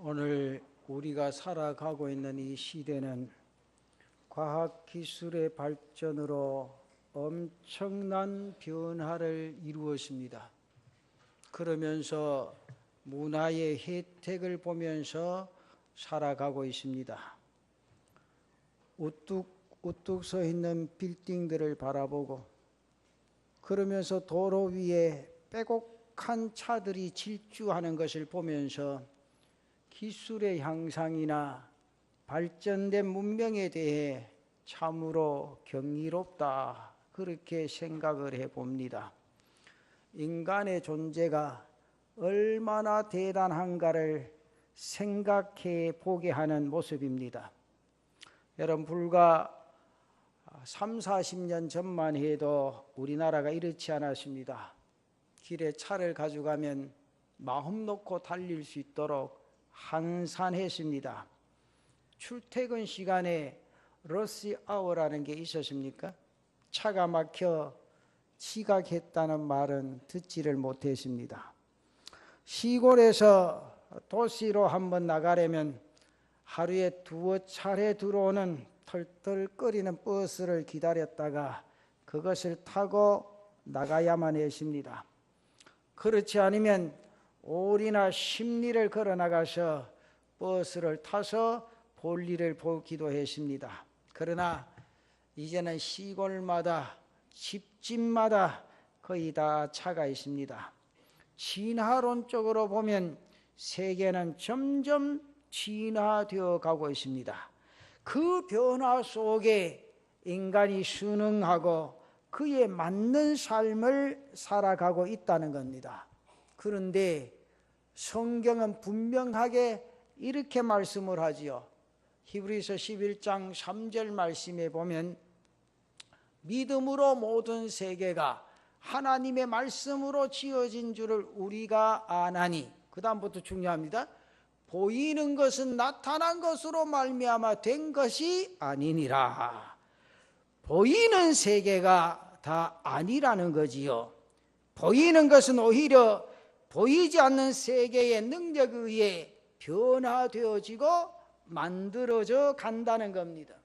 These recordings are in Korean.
오늘 우리가 살아가고 있는 이 시대는 과학기술의 발전으로 엄청난 변화를 이루었습니다. 그러면서 문화의 혜택을 보면서 살아가고 있습니다. 우뚝 서 있는 빌딩들을 바라보고 그러면서 도로 위에 빼곡한 차들이 질주하는 것을 보면서 기술의 향상이나 발전된 문명에 대해 참으로 경이롭다 그렇게 생각을 해봅니다. 인간의 존재가 얼마나 대단한가를 생각해 보게 하는 모습입니다. 여러분, 불과 30-40년 전만 해도 우리나라가 이렇지 않았습니다. 길에 차를 가져가면 마음 놓고 달릴 수 있도록 한산했습니다. 출퇴근 시간에 러시 아워라는 게 있었습니까? 차가 막혀 지각했다는 말은 듣지를 못했습니다. 시골에서 도시로 한번 나가려면 하루에 2차례 들어오는 털털거리는 버스를 기다렸다가 그것을 타고 나가야만 했습니다. 그렇지 않으면 5리나 10리를 걸어 나가서 버스를 타서 볼일을 보기도 했습니다. 그러나 이제는 시골마다 집집마다 거의 다 차가 있습니다. 진화론적으로 보면 세계는 점점 진화되어 가고 있습니다. 그 변화 속에 인간이 순응하고 그에 맞는 삶을 살아가고 있다는 겁니다. 그런데 성경은 분명하게 이렇게 말씀을 하지요. 히브리서 11장 3절 말씀에 보면 믿음으로 모든 세계가 하나님의 말씀으로 지어진 줄을 우리가 아나니, 그 다음부터 중요합니다. 보이는 것은 나타난 것으로 말미암아 된 것이 아니니라. 보이는 세계가 다 아니라는 거지요. 보이는 것은 오히려 보이지 않는 세계의 능력에 의해 변화되어지고 만들어져 간다는 겁니다.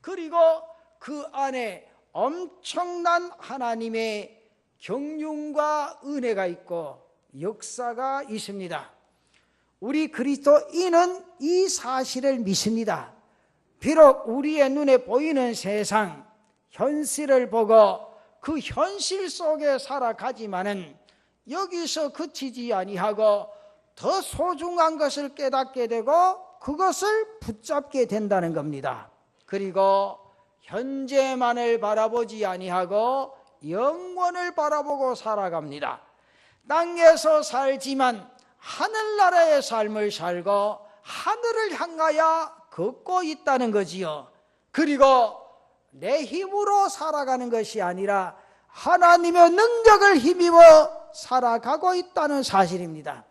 그리고 그 안에 엄청난 하나님의 경륜과 은혜가 있고 역사가 있습니다. 우리 그리스도인은 이 사실을 믿습니다. 비록 우리의 눈에 보이는 세상, 현실을 보고 그 현실 속에 살아가지만은 여기서 그치지 아니하고 더 소중한 것을 깨닫게 되고 그것을 붙잡게 된다는 겁니다. 그리고 현재만을 바라보지 아니하고 영원을 바라보고 살아갑니다. 땅에서 살지만 하늘나라의 삶을 살고 하늘을 향하여 걷고 있다는 거지요. 그리고 내 힘으로 살아가는 것이 아니라 하나님의 능력을 힘입어 살아가고 있다는 사실입니다.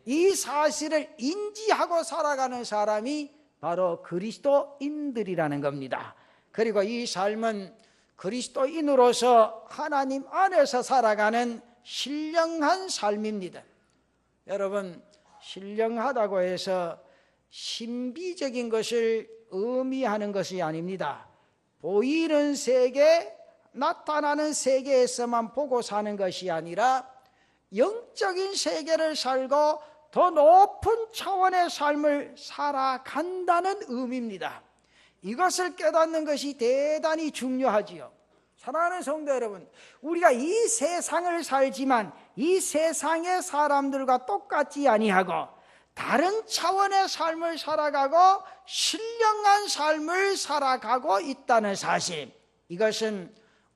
이 사실을 인지하고 살아가는 사람이 바로 그리스도인들이라는 겁니다. 그리고 이 삶은 그리스도인으로서 하나님 안에서 살아가는 신령한 삶입니다. 여러분, 신령하다고 해서 신비적인 것을 의미하는 것이 아닙니다. 보이는 세계, 나타나는 세계에서만 보고 사는 것이 아니라 영적인 세계를 살고 더 높은 차원의 삶을 살아간다는 의미입니다. 이것을 깨닫는 것이 대단히 중요하지요. 사랑하는 성도 여러분, 우리가 이 세상을 살지만 이 세상의 사람들과 똑같지 아니하고 다른 차원의 삶을 살아가고 신령한 삶을 살아가고 있다는 사실, 이것은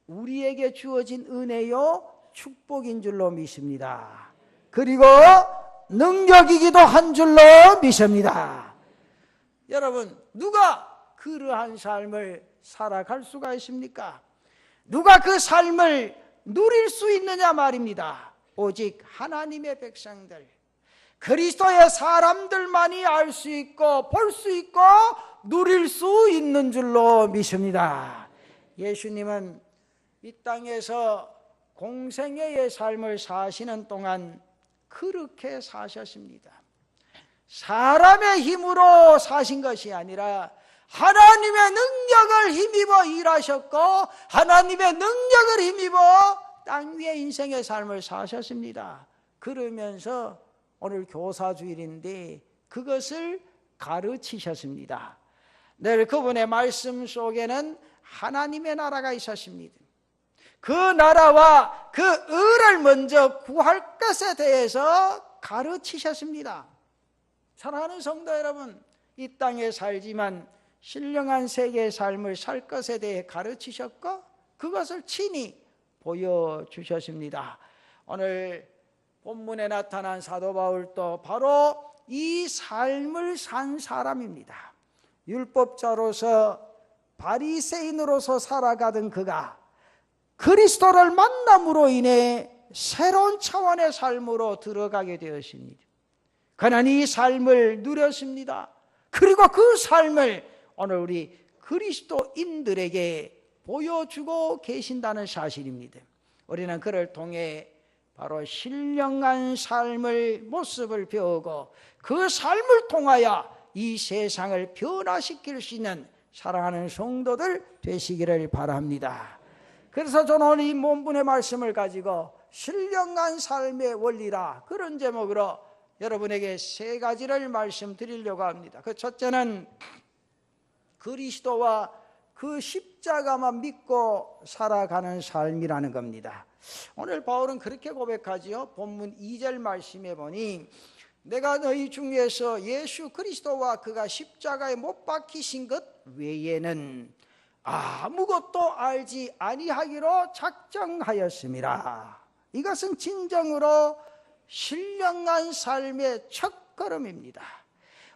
우리에게 주어진 은혜요 축복인 줄로 믿습니다. 그리고 능력이기도 한 줄로 믿습니다. 여러분, 누가 그러한 삶을 살아갈 수가 있습니까? 누가 그 삶을 누릴 수 있느냐 말입니다. 오직 하나님의 백성들, 그리스도의 사람들만이 알 수 있고 볼 수 있고 누릴 수 있는 줄로 믿습니다. 예수님은 이 땅에서 공생애의 삶을 사시는 동안 그렇게 사셨습니다. 사람의 힘으로 사신 것이 아니라 하나님의 능력을 힘입어 일하셨고 하나님의 능력을 힘입어 땅 위에 인생의 삶을 사셨습니다. 그러면서 오늘 교사주일인데 그것을 가르치셨습니다. 늘 그분의 말씀 속에는 하나님의 나라가 있었습니다. 그 나라와 그 의를 먼저 구할 것에 대해서 가르치셨습니다. 사랑하는 성도 여러분, 이 땅에 살지만 신령한 세계의 삶을 살 것에 대해 가르치셨고 그것을 친히 보여주셨습니다. 오늘 본문에 나타난 사도 바울도 바로 이 삶을 산 사람입니다. 율법자로서 바리새인으로서 살아가던 그가 그리스도를 만남으로 인해 새로운 차원의 삶으로 들어가게 되었습니다. 그는 이 삶을 누렸습니다. 그리고 그 삶을 오늘 우리 그리스도인들에게 보여주고 계신다는 사실입니다. 우리는 그를 통해 바로 신령한 삶의 모습을 배우고 그 삶을 통하여 이 세상을 변화시킬 수 있는 사랑하는 성도들 되시기를 바랍니다. 그래서 저는 오늘 이 본문의 말씀을 가지고 신령한 삶의 원리라 그런 제목으로 여러분에게 세 가지를 말씀드리려고 합니다. 그 첫째는 그리스도와 그 십자가만 믿고 살아가는 삶이라는 겁니다. 오늘 바울은 그렇게 고백하지요. 본문 2절 말씀해 보니 내가 너희 중에서 예수 그리스도와 그가 십자가에 못 박히신 것 외에는 아무것도 알지 아니하기로 작정하였음이라. 이것은 진정으로 신령한 삶의 첫걸음입니다.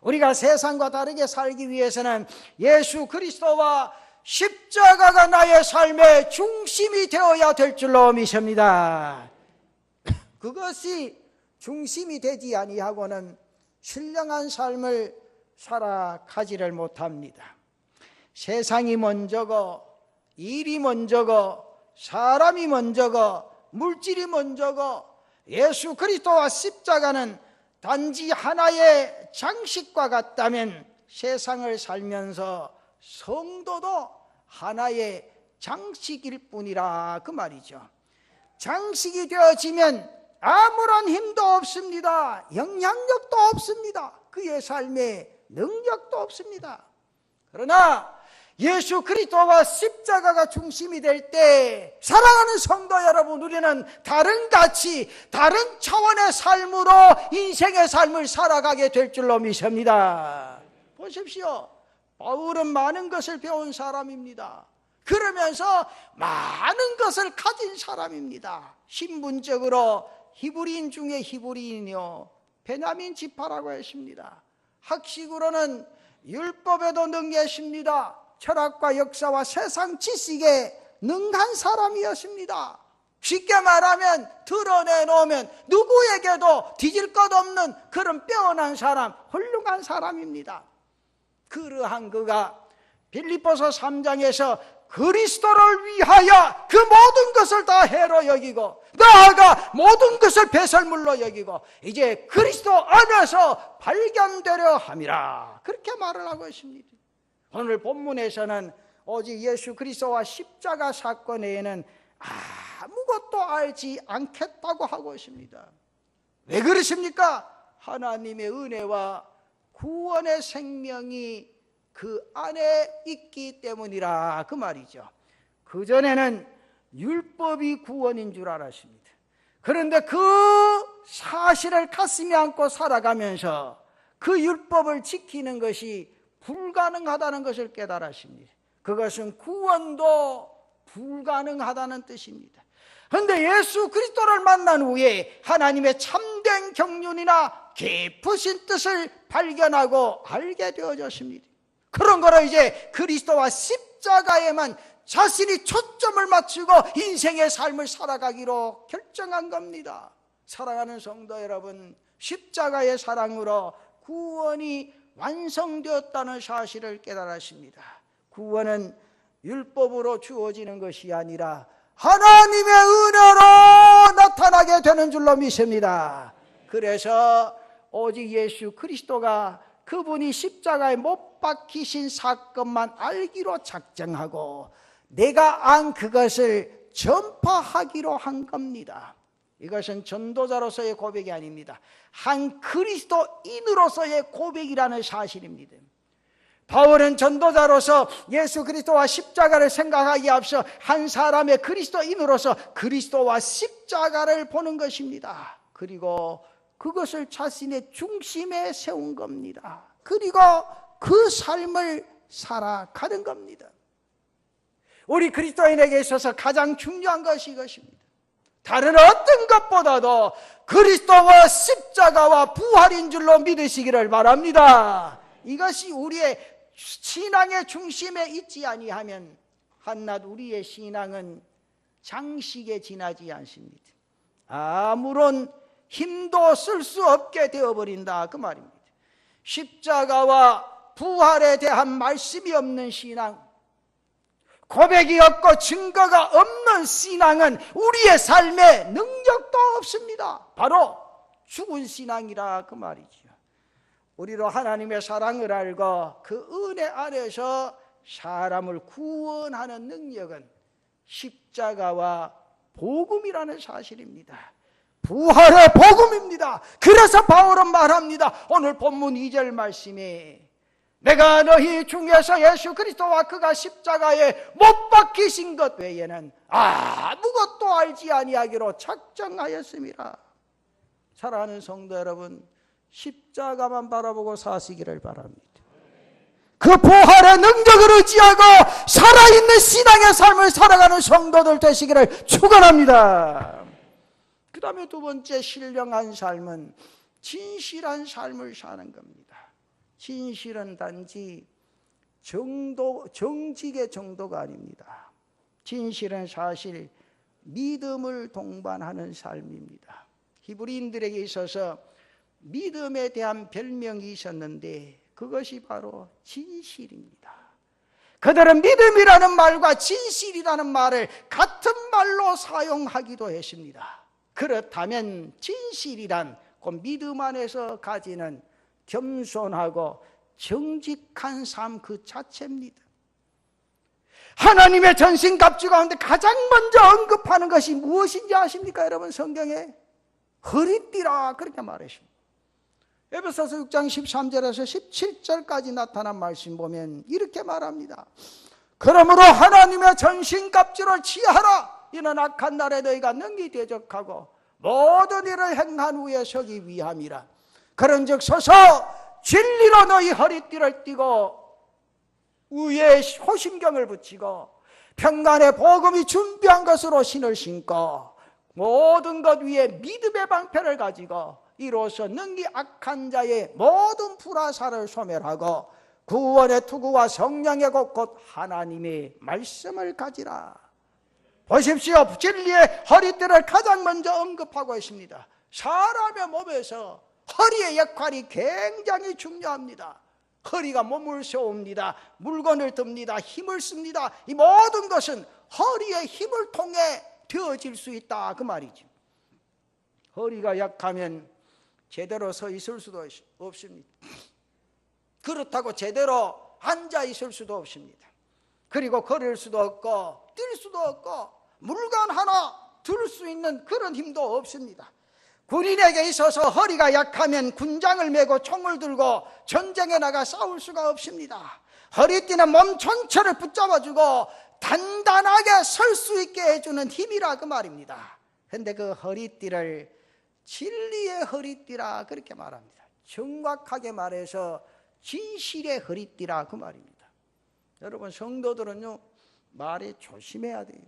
우리가 세상과 다르게 살기 위해서는 예수 그리스도와 십자가가 나의 삶의 중심이 되어야 될 줄로 믿습니다. 그것이 중심이 되지 아니하고는 신령한 삶을 살아가지를 못합니다. 세상이 먼저고 일이 먼저고 사람이 먼저고 물질이 먼저고 예수 그리스도와 십자가는 단지 하나의 장식과 같다면 세상을 살면서 성도도 하나의 장식일 뿐이라 그 말이죠. 장식이 되어지면 아무런 힘도 없습니다. 영향력도 없습니다. 그의 삶에 능력도 없습니다. 그러나 예수 그리스도와 십자가가 중심이 될 때 사랑하는 성도 여러분, 우리는 다른 가치, 다른 차원의 삶으로 인생의 삶을 살아가게 될 줄로 믿습니다. 보십시오. 바울은 많은 것을 배운 사람입니다. 그러면서 많은 것을 가진 사람입니다. 신분적으로 히브리인 중에 히브리인이요 베냐민 지파라고 했습니다. 학식으로는 율법에도 능했습니다. 철학과 역사와 세상 지식에 능한 사람이었습니다. 쉽게 말하면 드러내놓으면 누구에게도 뒤질 것 없는 그런 빼어난 사람, 훌륭한 사람입니다. 그러한 그가 빌립보서 3장에서 그리스도를 위하여 그 모든 것을 다 해로 여기고 나아가 모든 것을 배설물로 여기고 이제 그리스도 안에서 발견되려 함이라, 그렇게 말을 하고 있습니다. 오늘 본문에서는 오직 예수 그리스도와 십자가 사건 외에는 아무것도 알지 않겠다고 하고 있습니다. 왜 그러십니까? 하나님의 은혜와 구원의 생명이 그 안에 있기 때문이라 그 말이죠. 그전에는 율법이 구원인 줄 알았습니다. 그런데 그 사실을 가슴에 안고 살아가면서 그 율법을 지키는 것이 불가능하다는 것을 깨달았습니다. 그것은 구원도 불가능하다는 뜻입니다. 그런데 예수 그리스도를 만난 후에 하나님의 참된 경륜이나 깊으신 뜻을 발견하고 알게 되어졌습니다. 그런 거로 이제 그리스도와 십자가에만 자신이 초점을 맞추고 인생의 삶을 살아가기로 결정한 겁니다. 사랑하는 성도 여러분, 십자가의 사랑으로 구원이 완성되었다는 사실을 깨달았습니다. 구원은 율법으로 주어지는 것이 아니라 하나님의 은혜로 나타나게 되는 줄로 믿습니다. 그래서 오직 예수 그리스도가 그분이 십자가에 못 박히신 사건만 알기로 작정하고 내가 안 그것을 전파하기로 한 겁니다. 이것은 전도자로서의 고백이 아닙니다. 한 그리스도인으로서의 고백이라는 사실입니다. 바울은 전도자로서 예수 그리스도와 십자가를 생각하기에 앞서 한 사람의 그리스도인으로서 그리스도와 십자가를 보는 것입니다. 그리고 그것을 자신의 중심에 세운 겁니다. 그리고 그 삶을 살아가는 겁니다. 우리 그리스도인에게 있어서 가장 중요한 것이 이것입니다. 다른 어떤 것보다도 그리스도와 십자가와 부활인 줄로 믿으시기를 바랍니다. 이것이 우리의 신앙의 중심에 있지 아니하면 한낱 우리의 신앙은 장식에 지나지 않습니다. 아무런 힘도 쓸 수 없게 되어버린다 그 말입니다. 십자가와 부활에 대한 말씀이 없는 신앙, 고백이 없고 증거가 없는 신앙은 우리의 삶에 능력도 없습니다. 바로 죽은 신앙이라 그 말이죠. 우리로 하나님의 사랑을 알고 그 은혜 안에서 사람을 구원하는 능력은 십자가와 복음이라는 사실입니다. 부활의 복음입니다. 그래서 바울은 말합니다. 오늘 본문 2절 말씀에 내가 너희 중에서 예수 그리스도와 그가 십자가에 못 박히신 것 외에는 아무것도 알지 아니하기로 작정하였습니다. 사랑하는 성도 여러분, 십자가만 바라보고 사시기를 바랍니다. 그 부활의 능력을 의지하고 살아있는 신앙의 삶을 살아가는 성도들 되시기를 축원합니다. 그 다음에 두 번째, 신령한 삶은 진실한 삶을 사는 겁니다. 진실은 단지 정직의 정도가 아닙니다. 진실은 사실 믿음을 동반하는 삶입니다. 히브리인들에게 있어서 믿음에 대한 별명이 있었는데 그것이 바로 진실입니다. 그들은 믿음이라는 말과 진실이라는 말을 같은 말로 사용하기도 했습니다. 그렇다면 진실이란 그 믿음 안에서 가지는 겸손하고 정직한 삶 그 자체입니다. 하나님의 전신갑주 가운데 가장 먼저 언급하는 것이 무엇인지 아십니까? 여러분, 성경에 허리띠라 그렇게 말했습니다. 에베소서 6장 13절에서 17절까지 나타난 말씀 보면 이렇게 말합니다. 그러므로 하나님의 전신갑주를 취하라. 이는 악한 날에 너희가 능히 대적하고 모든 일을 행한 후에 서기 위함이라. 그런즉 서서 진리로 너희 허리띠를 띠고 위에 호심경을 붙이고 평간의 복음이 준비한 것으로 신을 신고 모든 것 위에 믿음의 방패를 가지고 이로써 능히 악한 자의 모든 불화살을 소멸하고 구원의 투구와 성령의 곧 하나님의 말씀을 가지라. 보십시오. 진리의 허리띠를 가장 먼저 언급하고 있습니다. 사람의 몸에서 허리의 역할이 굉장히 중요합니다. 허리가 몸을 세웁니다. 물건을 듭니다. 힘을 씁니다. 이 모든 것은 허리의 힘을 통해 되어질 수 있다 그 말이죠. 허리가 약하면 제대로 서 있을 수도 없습니다. 그렇다고 제대로 앉아 있을 수도 없습니다. 그리고 걸을 수도 없고 뛸 수도 없고 물건 하나 들 수 있는 그런 힘도 없습니다. 군인에게 있어서 허리가 약하면 군장을 메고 총을 들고 전쟁에 나가 싸울 수가 없습니다. 허리띠는 몸 전체를 붙잡아주고 단단하게 설 수 있게 해주는 힘이라 그 말입니다. 그런데 그 허리띠를 진리의 허리띠라 그렇게 말합니다. 정확하게 말해서 진실의 허리띠라 그 말입니다. 여러분, 성도들은요 말에 조심해야 돼요.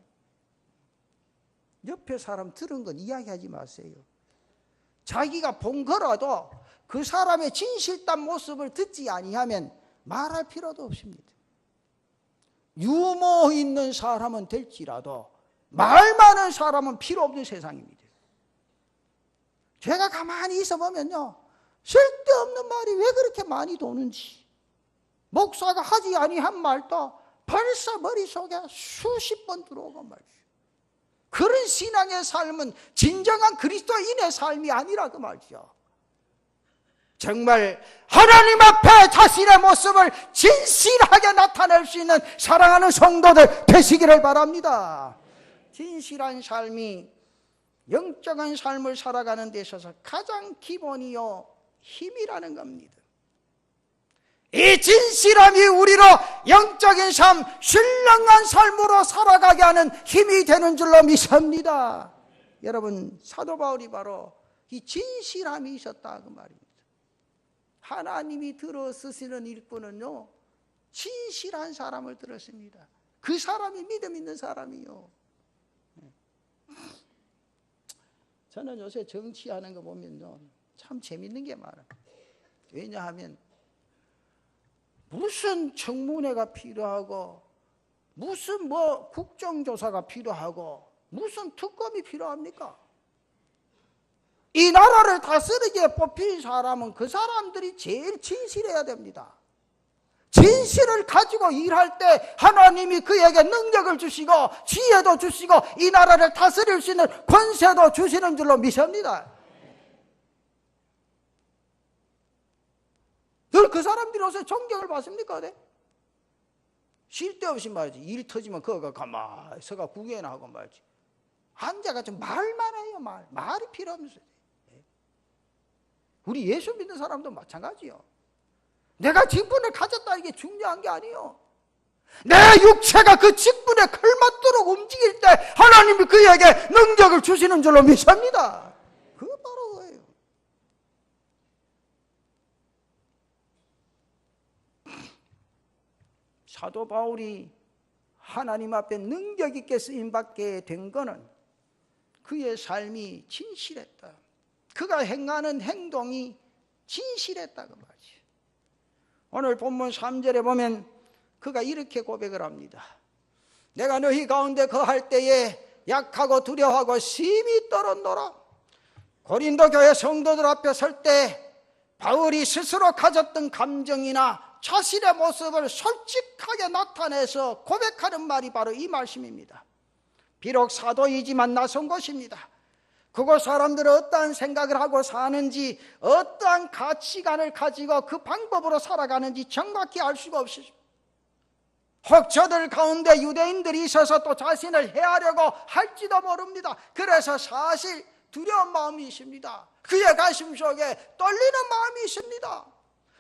옆에 사람 들은 건 이야기하지 마세요. 자기가 본 거라도 그 사람의 진실된 모습을 듣지 아니하면 말할 필요도 없습니다. 유머 있는 사람은 될지라도 말 많은 사람은 필요 없는 세상입니다. 제가 가만히 있어 보면요, 쓸데없는 말이 왜 그렇게 많이 도는지, 목사가 하지 아니한 말도 벌써 머릿속에 수십 번 들어오고 말이죠. 그런 신앙의 삶은 진정한 그리스도인의 삶이 아니라 그 말이죠. 정말 하나님 앞에 자신의 모습을 진실하게 나타낼 수 있는 사랑하는 성도들 되시기를 바랍니다. 진실한 삶이 영적인 삶을 살아가는 데 있어서 가장 기본이요 힘이라는 겁니다. 이 진실함이 우리로 영적인 삶, 신령한 삶으로 살아가게 하는 힘이 되는 줄로 믿습니다. 여러분, 사도 바울이 바로 이 진실함이 있었다 그 말입니다. 하나님이 들어 쓰시는 일꾼은요 진실한 사람을 들었습니다. 그 사람이 믿음 있는 사람이요. 저는 요새 정치하는 거 보면요 참 재밌는 게 많아요. 왜냐하면 무슨 청문회가 필요하고 무슨 국정조사가 필요하고 무슨 특검이 필요합니까? 이 나라를 다스리게 뽑힌 사람은 그 사람들이 제일 진실해야 됩니다. 진실을 가지고 일할 때 하나님이 그에게 능력을 주시고 지혜도 주시고 이 나라를 다스릴 수 있는 권세도 주시는 줄로 믿습니다. 늘 그 사람들이 어서 존경을 받습니까? 네? 쉴 데 없이 말이지. 일 터지면 그거가 가만히 서가 구경이나 하고 말이지. 앉아가 좀 말만 해요. 말이 필요 없어요. 우리 예수 믿는 사람도 마찬가지요. 내가 직분을 가졌다는 게 중요한 게 아니에요. 내 육체가 그 직분에 걸맞도록 움직일 때 하나님이 그에게 능력을 주시는 줄로 믿습니다. 그거 바로 그거예요. 사도 바울이 하나님 앞에 능력 있게 쓰임받게 된 거는 그의 삶이 진실했다. 그가 행하는 행동이 진실했다고 말이죠. 오늘 본문 3절에 보면 그가 이렇게 고백을 합니다. 내가 너희 가운데 거할 때에 약하고 두려워하고 심히 떨었노라. 고린도 교회 성도들 앞에 설 때 바울이 스스로 가졌던 감정이나 자신의 모습을 솔직하게 나타내서 고백하는 말이 바로 이 말씀입니다. 비록 사도이지만 낯선 곳입니다. 그곳 사람들은 어떠한 생각을 하고 사는지 어떠한 가치관을 가지고 그 방법으로 살아가는지 정확히 알 수가 없습니다. 혹 저들 가운데 유대인들이 있어서 또 자신을 해하려고 할지도 모릅니다. 그래서 사실 두려운 마음이 있습니다. 그의 가슴 속에 떨리는 마음이 있습니다.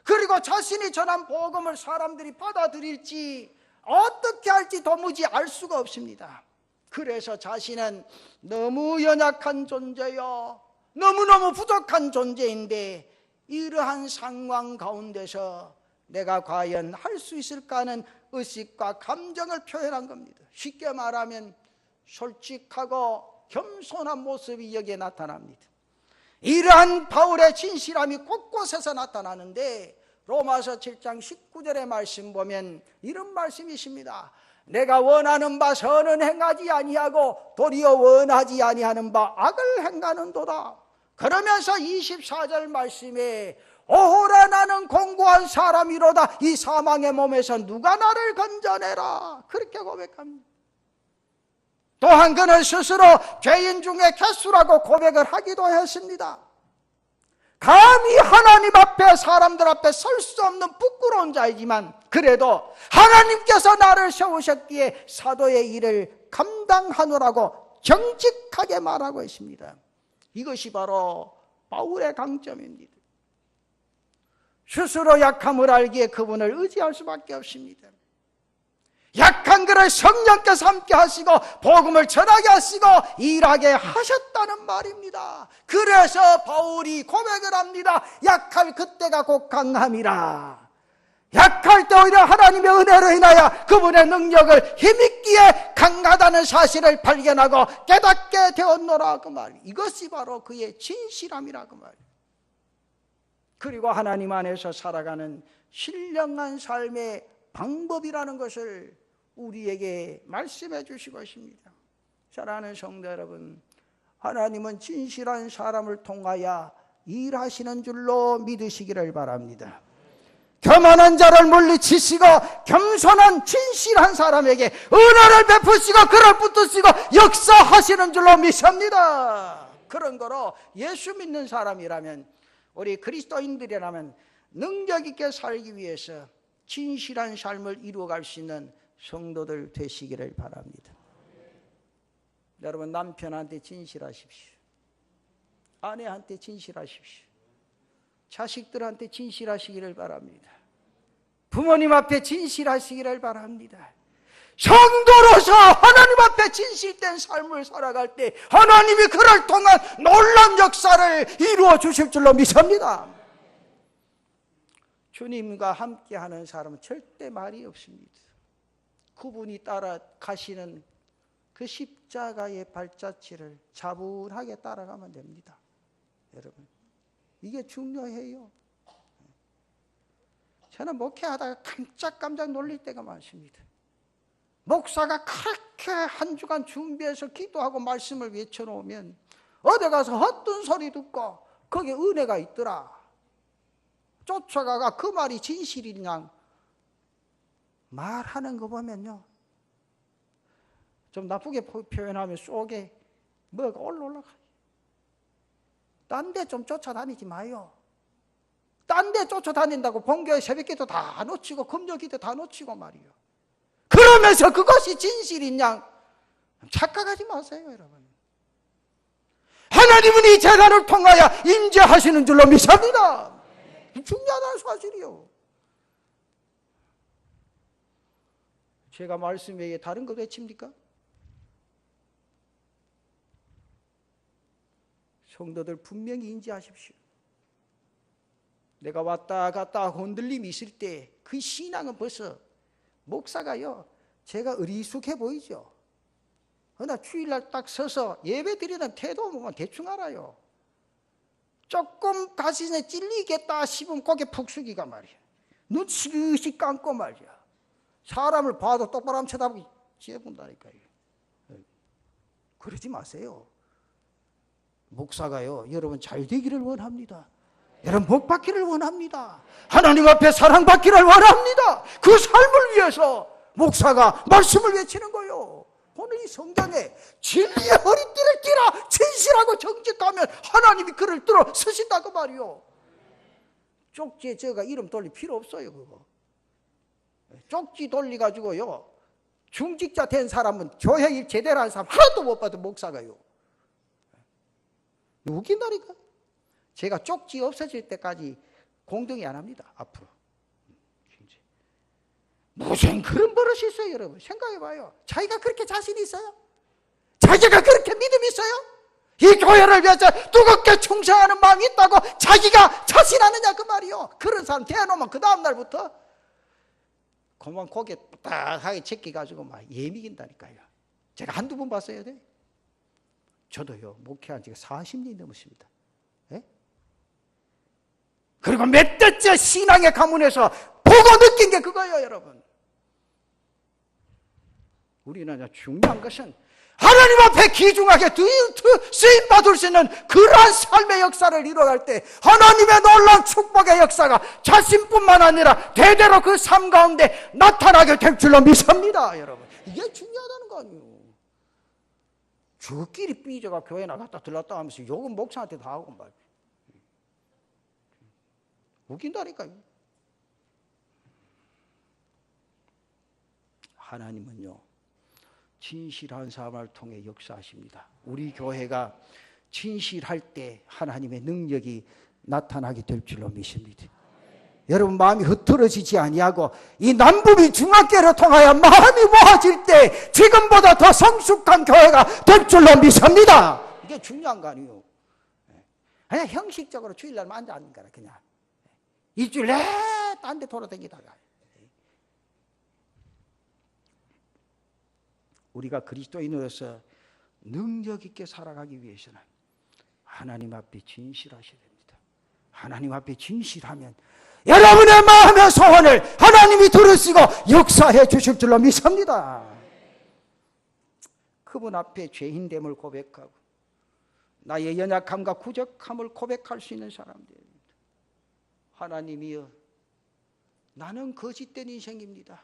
그리고 자신이 전한 복음을 사람들이 받아들일지 어떻게 할지 도무지 알 수가 없습니다. 그래서 자신은 너무 연약한 존재요, 너무너무 부족한 존재인데 이러한 상황 가운데서 내가 과연 할 수 있을까 하는 의식과 감정을 표현한 겁니다. 쉽게 말하면 솔직하고 겸손한 모습이 여기에 나타납니다. 이러한 바울의 진실함이 곳곳에서 나타나는데 로마서 7장 19절의 말씀 보면 이런 말씀이 있습니다. 내가 원하는 바 선은 행하지 아니하고 도리어 원하지 아니하는 바 악을 행하는도다. 그러면서 24절 말씀에 오호라 나는 공고한 사람이로다. 이 사망의 몸에서 누가 나를 건져내라. 그렇게 고백합니다. 또한 그는 스스로 죄인 중에 개수라고 고백을 하기도 했습니다. 감히 하나님 앞에 사람들 앞에 설 수 없는 부끄러운 자이지만 그래도 하나님께서 나를 세우셨기에 사도의 일을 감당하노라고 정직하게 말하고 있습니다. 이것이 바로 바울의 강점입니다. 스스로 약함을 알기에 그분을 의지할 수밖에 없습니다. 약한 그를 성령께서 함께 하시고 복음을 전하게 하시고 일하게 하셨다는 말입니다. 그래서 바울이 고백을 합니다. 약할 그때가 곧 강함이라. 약할 때 오히려 하나님의 은혜로 인하여 그분의 능력을 힘있기에 강하다는 사실을 발견하고 깨닫게 되었노라 그 말. 이것이 바로 그의 진실함이라 그 말. 그리고 하나님 안에서 살아가는 신령한 삶의 방법이라는 것을 우리에게 말씀해 주시고 있습니다. 사랑하는 성도 여러분, 하나님은 진실한 사람을 통하여 일하시는 줄로 믿으시기를 바랍니다. 교만한 자를 물리치시고 겸손한 진실한 사람에게 은혜를 베푸시고 그를 붙드시고 역사하시는 줄로 믿습니다. 그런 거로 예수 믿는 사람이라면 우리 그리스도인들이라면 능력 있게 살기 위해서 진실한 삶을 이루어갈 수 있는 성도들 되시기를 바랍니다. 여러분, 남편한테 진실하십시오. 아내한테 진실하십시오. 자식들한테 진실하시기를 바랍니다. 부모님 앞에 진실하시기를 바랍니다. 성도로서 하나님 앞에 진실된 삶을 살아갈 때 하나님이 그를 통한 놀라운 역사를 이루어 주실 줄로 믿습니다. 주님과 함께하는 사람은 절대 말이 없습니다. 그분이 따라가시는 그 십자가의 발자취를 차분하게 따라가면 됩니다. 여러분, 이게 중요해요. 저는 목회하다가 깜짝 놀릴 때가 많습니다. 목사가 그렇게 한 주간 준비해서 기도하고 말씀을 외쳐놓으면 어디 가서 헛된 소리 듣고 거기에 은혜가 있더라. 쫓아가가 그 말이 진실이냐 말하는 거 보면요, 좀 나쁘게 표현하면 속에 뭐가 올라가요. 딴 데 좀 쫓아다니지 마요. 딴 데 쫓아다닌다고 본교회 새벽기도 다 놓치고 금요기도 다 놓치고 말이요. 그러면서 그것이 진실이냐 착각하지 마세요, 여러분. 하나님은 이 재단을 통하여 임재하시는 줄로 믿습니다. 중요하다는 사실이요. 제가 말씀 외에 다른 거 외칩니까? 성도들 분명히 인지하십시오. 내가 왔다 갔다 흔들림이 있을 때 그 신앙은 벌써 목사가요, 제가 어리숙해 보이죠. 그러나 주일날 딱 서서 예배 드리는 태도 보면 대충 알아요. 조금 가시에 찔리겠다 싶으면 고개 푹 숙이가 말이야. 눈 시그시 감고 말이야. 사람을 봐도 똑바로 한번 쳐다보기 째본다니까요. 그러지 마세요. 목사가요, 여러분 잘 되기를 원합니다. 여러분 복 받기를 원합니다. 하나님 앞에 사랑받기를 원합니다. 그 삶을 위해서 목사가 말씀을 외치는 거예요. 오늘 이 성경에 진리의 허리띠를 띠라 진실하고 정직하면 하나님이 그를 들어 서신다고 말이요. 쪽지에 제가 이름 돌릴 필요 없어요. 그거 쪽지 돌려가지고요, 중직자 된 사람은 교회 일 제대로 한 사람 하나도 못 봐도 목사가요. 웃긴다니까. 제가 쪽지 없어질 때까지 공동이 안 합니다. 앞으로. 무슨 그런 버릇이 있어요, 여러분. 생각해봐요. 자기가 그렇게 자신이 있어요? 자기가 그렇게 믿음이 있어요? 이 교회를 위해서 뜨겁게 충성하는 마음이 있다고 자기가 자신하느냐 그 말이요. 그런 사람 대놓으면 그 다음 날부터 그만 고개 딱하게 제끼가지고 막 예미긴다니까요. 제가 한두 번 봤어야 돼. 저도요, 목회한 지가 40년이 넘었습니다. 예? 그리고 몇 대째 신앙의 가문에서 보고 느낀 게 그거예요, 여러분. 우리는 중요한 것은 하나님 앞에 귀중하게 쓰임받을 수 있는 그러한 삶의 역사를 이루어갈 때 하나님의 놀라운 축복의 역사가 자신뿐만 아니라 대대로 그 삶 가운데 나타나게 될 줄로 믿습니다, 여러분. 이게 중요하다는 거 아니에요. 저끼리 삐져가 교회 나갔다 들렀다 하면서 욕은 목사한테 다 하고 말. 웃긴다니까요. 하나님은요, 진실한 사람을 통해 역사하십니다. 우리 교회가 진실할 때 하나님의 능력이 나타나게 될 줄로 믿습니다. 여러분 마음이 흐트러지지 아니하고 이 남북이 중학교를 통하여 마음이 모아질 때 지금보다 더 성숙한 교회가 될 줄로 믿습니다. 이게 중요한 거 아니에요. 그냥 형식적으로 주일날만 앉아있는 거라. 그냥 일주일 내내 딴 데 돌아다니다가. 우리가 그리스도인으로서 능력 있게 살아가기 위해서는 하나님 앞에 진실하셔야 됩니다. 하나님 앞에 진실하면 여러분의 마음의 소원을 하나님이 들으시고 역사해 주실 줄로 믿습니다. 그분 앞에 죄인됨을 고백하고 나의 연약함과 부족함을 고백할 수 있는 사람들입니다. 하나님이여, 나는 거짓된 인생입니다.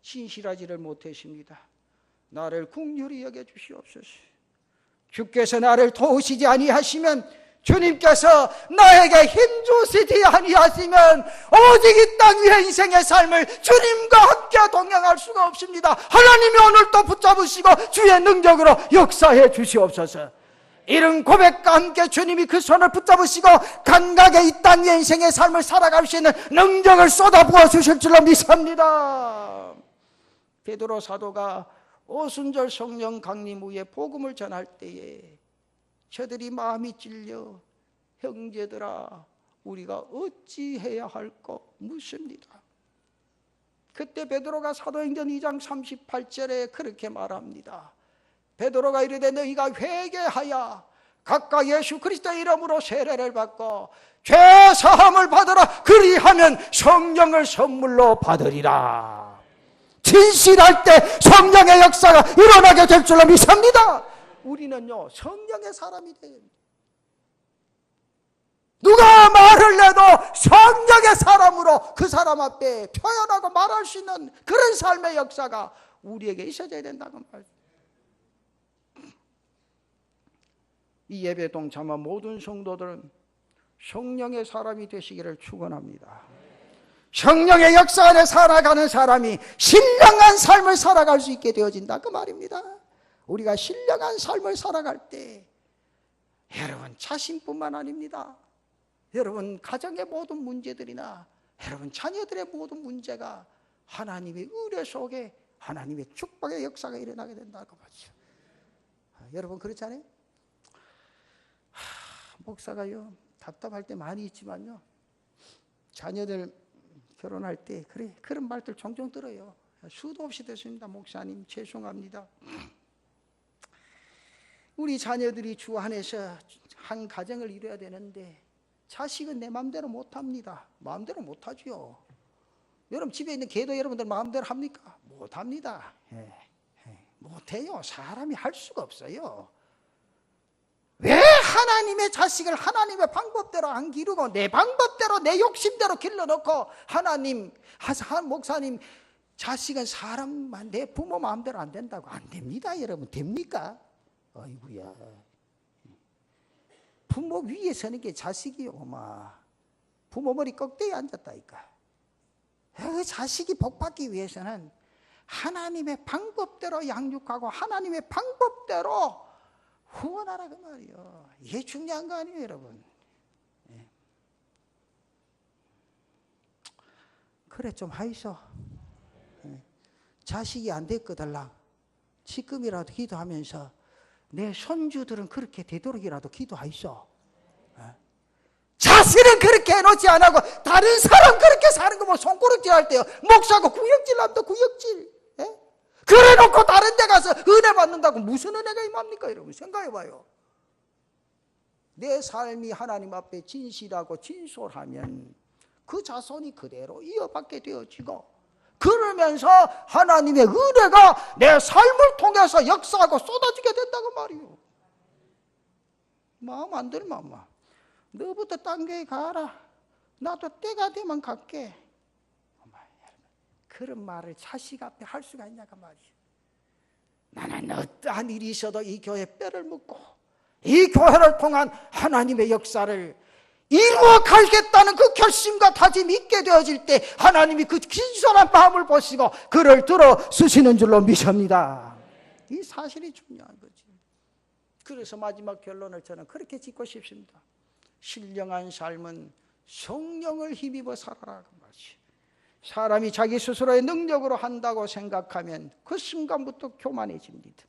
진실하지를 못했습니다. 나를 긍휼히 여겨 주시옵소서. 주께서 나를 도우시지 아니하시면 주님께서 나에게 힘 주시지 아니하시면 오직 이 땅 위의 인생의 삶을 주님과 함께 동행할 수가 없습니다. 하나님이 오늘도 붙잡으시고 주의 능력으로 역사해 주시옵소서. 이런 고백과 함께 주님이 그 손을 붙잡으시고 감각에 이 땅 위의 인생의 삶을 살아갈 수 있는 능력을 쏟아부어 주실 줄로 믿습니다. 베드로 사도가 오순절 성령 강림 후에 복음을 전할 때에 저들이 마음이 찔려 형제들아 우리가 어찌해야 할까 묻습니다. 그때 베드로가 사도행전 2장 38절에 그렇게 말합니다. 베드로가 이르되 너희가 회개하여 각각 예수 그리스도의 이름으로 세례를 받고 죄 사함을 받으라. 그리하면 성령을 선물로 받으리라. 진실할 때 성령의 역사가 일어나게 될 줄로 믿습니다. 우리는요 성령의 사람이 돼야 됩니다. 누가 말을 내도 성령의 사람으로 그 사람 앞에 표현하고 말할 수 있는 그런 삶의 역사가 우리에게 있어져야 된다고 말입니다. 이 예배 동참한 모든 성도들은 성령의 사람이 되시기를 축원합니다. 성령의 역사 안에 살아가는 사람이 신령한 삶을 살아갈 수 있게 되어진다 그 말입니다. 우리가 신령한 삶을 살아갈 때 여러분 자신뿐만 아닙니다. 여러분 가정의 모든 문제들이나 여러분 자녀들의 모든 문제가 하나님의 의뢰 속에 하나님의 축복의 역사가 일어나게 된다고 말이죠. 여러분 그렇잖아요. 목사가요 답답할 때 많이 있지만요 자녀들 결혼할 때 그런 말들 종종 들어요. 수도 없이 듣습니다. 목사님 죄송합니다. 우리 자녀들이 주 안에서 한 가정을 이루어야 되는데 자식은 내 마음대로 못합니다. 마음대로 못하죠. 여러분 집에 있는 개도 여러분들 마음대로 합니까? 못합니다. 못해요. 사람이 할 수가 없어요. 왜 하나님의 자식을 하나님의 방법대로 안 기르고 내 방법대로 내 욕심대로 길러놓고 하나님, 목사님 자식은 사람만 내 부모 마음대로 안 된다고. 안 됩니다. 여러분 됩니까? 아이고야 부모 위에 서는 게 자식이요. 부모 머리 꺾대에 앉았다니까. 그 자식이 복받기 위해서는 하나님의 방법대로 양육하고 하나님의 방법대로 후원하라 그 말이요. 이게 중요한 거 아니에요 여러분. 그래 좀 하이소. 자식이 안 됐거들랑 지금이라도 기도하면서 내 손주들은 그렇게 되도록이라도 기도하이소. 자신은 그렇게 해놓지 안 하고 다른 사람 그렇게 사는 거 뭐 손가락질 할 때요 목사고 구역질 합니다. 구역질. 그래 놓고 다른 데 가서 은혜 받는다고 무슨 은혜가 임합니까 여러분? 생각해봐요. 내 삶이 하나님 앞에 진실하고 진솔하면 그 자손이 그대로 이어받게 되어지고 그러면서 하나님의 은혜가 내 삶을 통해서 역사하고 쏟아지게 된다고 말이에요. 마음 안 들면 너부터 딴 교회 가라. 나도 때가 되면 갈게. 그런 말을 자식 앞에 할 수가 있냐고 말이죠. 나는 어떠한 일이 있어도 이 교회 뼈를 묻고 이 교회를 통한 하나님의 역사를 이루어 가겠다는 그 결심과 다짐이 있게 되어질 때 하나님이 그 진솔한 마음을 보시고 그를 들어 쓰시는 줄로 믿습니다. 이 사실이 중요한 거지. 그래서 마지막 결론을 저는 그렇게 짓고 싶습니다. 신령한 삶은 성령을 힘입어 살아라 그 말이지. 사람이 자기 스스로의 능력으로 한다고 생각하면 그 순간부터 교만해집니다.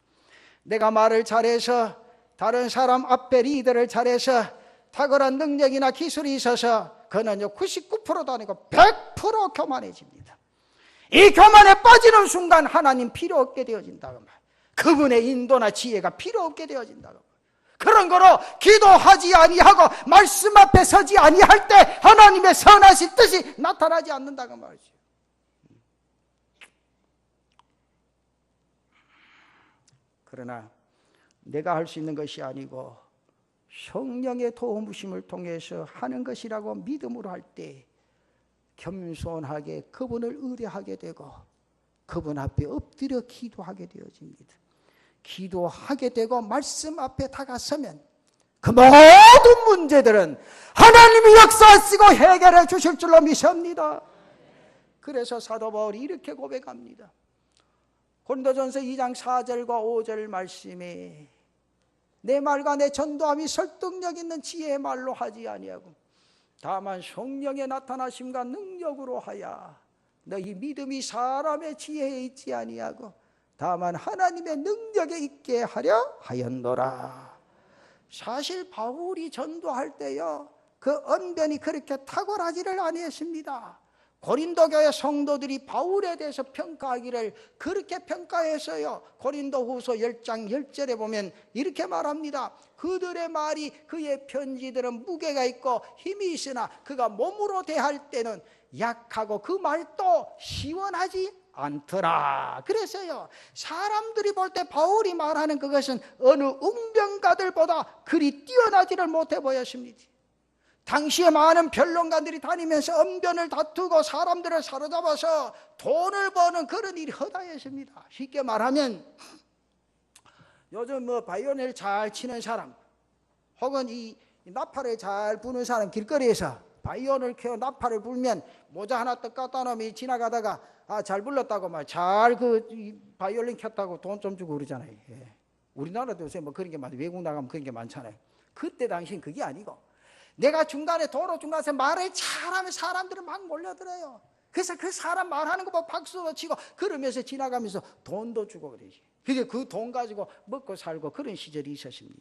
내가 말을 잘해서 다른 사람 앞에 리더를 잘해서 탁월한 능력이나 기술이 있어서 그는요 99%도 아니고 100% 교만해집니다. 이 교만에 빠지는 순간 하나님 필요 없게 되어진다고 말. 그분의 인도나 지혜가 필요 없게 되어진다고. 그런 거로 기도하지 아니하고 말씀 앞에 서지 아니할 때 하나님의 선하신 뜻이 나타나지 않는다고 말이죠. 그러나 내가 할 수 있는 것이 아니고 성령의 도우심을 통해서 하는 것이라고 믿음으로 할 때 겸손하게 그분을 의뢰하게 되고 그분 앞에 엎드려 기도하게 되어집니다. 기도하게 되고 말씀 앞에 다가서면 그 모든 문제들은 하나님이 역사하시고 해결해 주실 줄로 믿습니다. 그래서 사도 바울이 이렇게 고백합니다. 고린도전서 2장 4절과 5절 말씀에 내 말과 내 전도함이 설득력 있는 지혜의 말로 하지 아니하고 다만 성령의 나타나심과 능력으로 하여 너희 믿음이 사람의 지혜에 있지 아니하고 다만 하나님의 능력에 있게 하려 하였노라. 사실 바울이 전도할 때요, 그 언변이 그렇게 탁월하지를 아니했습니다. 고린도 교회 성도들이 바울에 대해서 평가하기를 그렇게 평가해서요, 고린도 후서 10장 10절에 보면 이렇게 말합니다. 그들의 말이, 그의 편지들은 무게가 있고 힘이 있으나 그가 몸으로 대할 때는 약하고 그 말도 시원하지 않더라. 그래서요, 사람들이 볼 때 바울이 말하는 그것은 어느 웅병가들보다 그리 뛰어나지를 못해 보였습니다. 당시에 많은 변론가들이 다니면서 언변을 다투고 사람들을 사로잡아서 돈을 버는 그런 일이 허다했습니다. 쉽게 말하면 요즘 바이올린을 잘 치는 사람 혹은 이 나팔을 잘 부는 사람, 길거리에서 바이올린을 켜고 나팔을 불면 모자 하나 떡 갖다 놓으면 지나가다가 잘 불렀다고 막 잘 바이올린 켰다고 돈 좀 주고 그러잖아요. 예. 우리나라도 요새 그런 게 많아요. 외국 나가면 그런 게 많잖아요. 그때 당시엔 그게 아니고 내가 중간에 도로 중간에서 말을 잘하면 사람들은 막 몰려들어요. 그래서 그 사람 말하는 거 보고 박수도 치고 그러면서 지나가면서 돈도 주고 그러지. 그게 그 돈 가지고 먹고 살고 그런 시절이 있었습니다.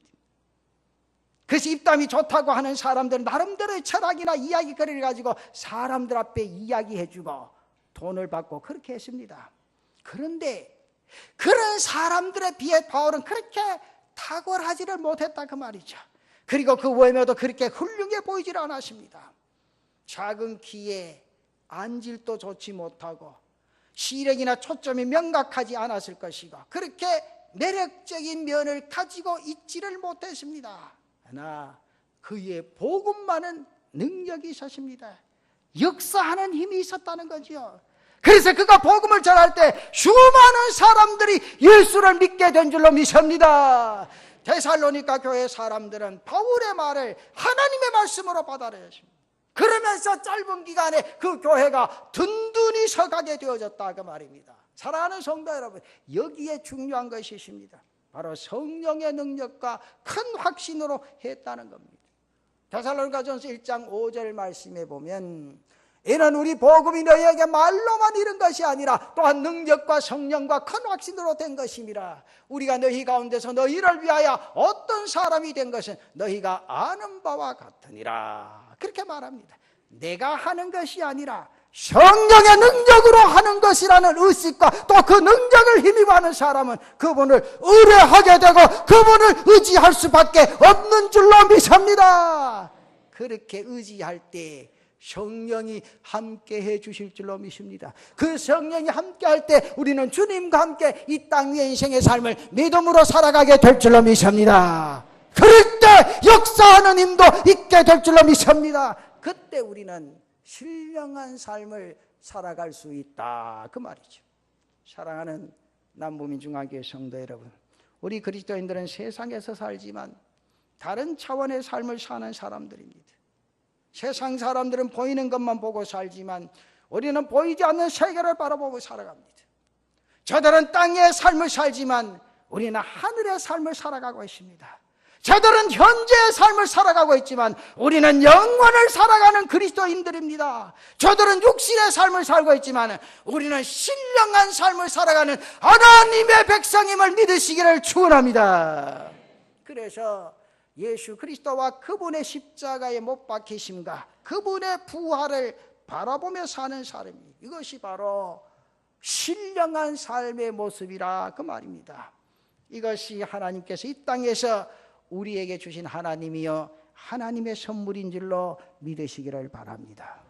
그래서 입담이 좋다고 하는 사람들은 나름대로의 철학이나 이야기거리를 가지고 사람들 앞에 이야기해주고 돈을 받고 그렇게 했습니다. 그런데 그런 사람들에 비해 바울은 그렇게 탁월하지를 못했다 그 말이죠. 그리고 그 외모도 그렇게 훌륭해 보이질 않았습니다. 작은 키에 안질도 좋지 못하고 시력이나 초점이 명확하지 않았을 것이고 그렇게 매력적인 면을 가지고 있지를 못했습니다. 그러나 그의 복음만은 능력이 있었습니다. 역사하는 힘이 있었다는 거죠. 그래서 그가 복음을 전할 때 수많은 사람들이 예수를 믿게 된 줄로 믿습니다. 데살로니가 교회 사람들은 바울의 말을 하나님의 말씀으로 받아들였습니다. 그러면서 짧은 기간에 그 교회가 든든히 서가게 되어졌다 그 말입니다. 사랑하는 성도 여러분, 여기에 중요한 것이 있습니다. 바로 성령의 능력과 큰 확신으로 했다는 겁니다. 데살로니가전서 1장 5절 말씀에 보면 이는 우리 복음이 너희에게 말로만 이른 것이 아니라 또한 능력과 성령과 큰 확신으로 된 것임이라. 우리가 너희 가운데서 너희를 위하여 어떤 사람이 된 것은 너희가 아는 바와 같으니라. 그렇게 말합니다. 내가 하는 것이 아니라 성령의 능력으로 하는 것이라는 의식과 또 그 능력을 힘입어 하는 사람은 그분을 의뢰하게 되고 그분을 의지할 수밖에 없는 줄로 믿습니다. 그렇게 의지할 때 성령이 함께 해 주실 줄로 믿습니다. 그 성령이 함께 할 때 우리는 주님과 함께 이 땅 위의 인생의 삶을 믿음으로 살아가게 될 줄로 믿습니다. 그럴 때 역사하는 힘도 있게 될 줄로 믿습니다. 그때 우리는 신령한 삶을 살아갈 수 있다 그 말이죠. 사랑하는 남부민중학교의 성도 여러분, 우리 그리스도인들은 세상에서 살지만 다른 차원의 삶을 사는 사람들입니다. 세상 사람들은 보이는 것만 보고 살지만 우리는 보이지 않는 세계를 바라보고 살아갑니다. 저들은 땅의 삶을 살지만 우리는 하늘의 삶을 살아가고 있습니다. 저들은 현재의 삶을 살아가고 있지만 우리는 영원을 살아가는 그리스도인들입니다. 저들은 육신의 삶을 살고 있지만 우리는 신령한 삶을 살아가는 하나님의 백성임을 믿으시기를 축원합니다. 그래서 예수 그리스도와 그분의 십자가에 못 박히심과 그분의 부활을 바라보며 사는 삶이, 이것이 바로 신령한 삶의 모습이라 그 말입니다. 이것이 하나님께서 이 땅에서 우리에게 주신 하나님이여 하나님의 선물인 줄로 믿으시기를 바랍니다.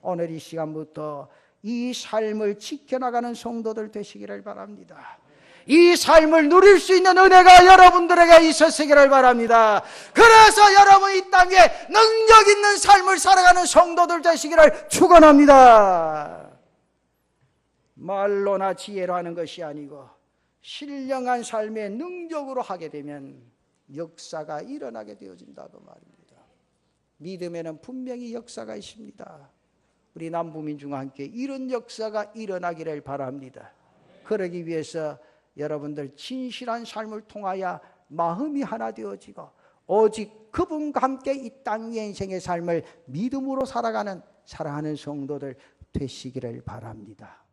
오늘 이 시간부터 이 삶을 지켜나가는 성도들 되시기를 바랍니다. 이 삶을 누릴 수 있는 은혜가 여러분들에게 있으시기를 바랍니다. 그래서 여러분 이 땅에 능력 있는 삶을 살아가는 성도들 되시기를 축원합니다. 말로나 지혜로 하는 것이 아니고 신령한 삶의 능력으로 하게 되면 역사가 일어나게 되어진다고 말입니다. 믿음에는 분명히 역사가 있습니다. 우리 남부민중과 함께 이런 역사가 일어나기를 바랍니다. 그러기 위해서 여러분들 진실한 삶을 통하여 마음이 하나 되어지고 오직 그분과 함께 이 땅 인생의 삶을 믿음으로 살아가는 사랑하는 성도들 되시기를 바랍니다.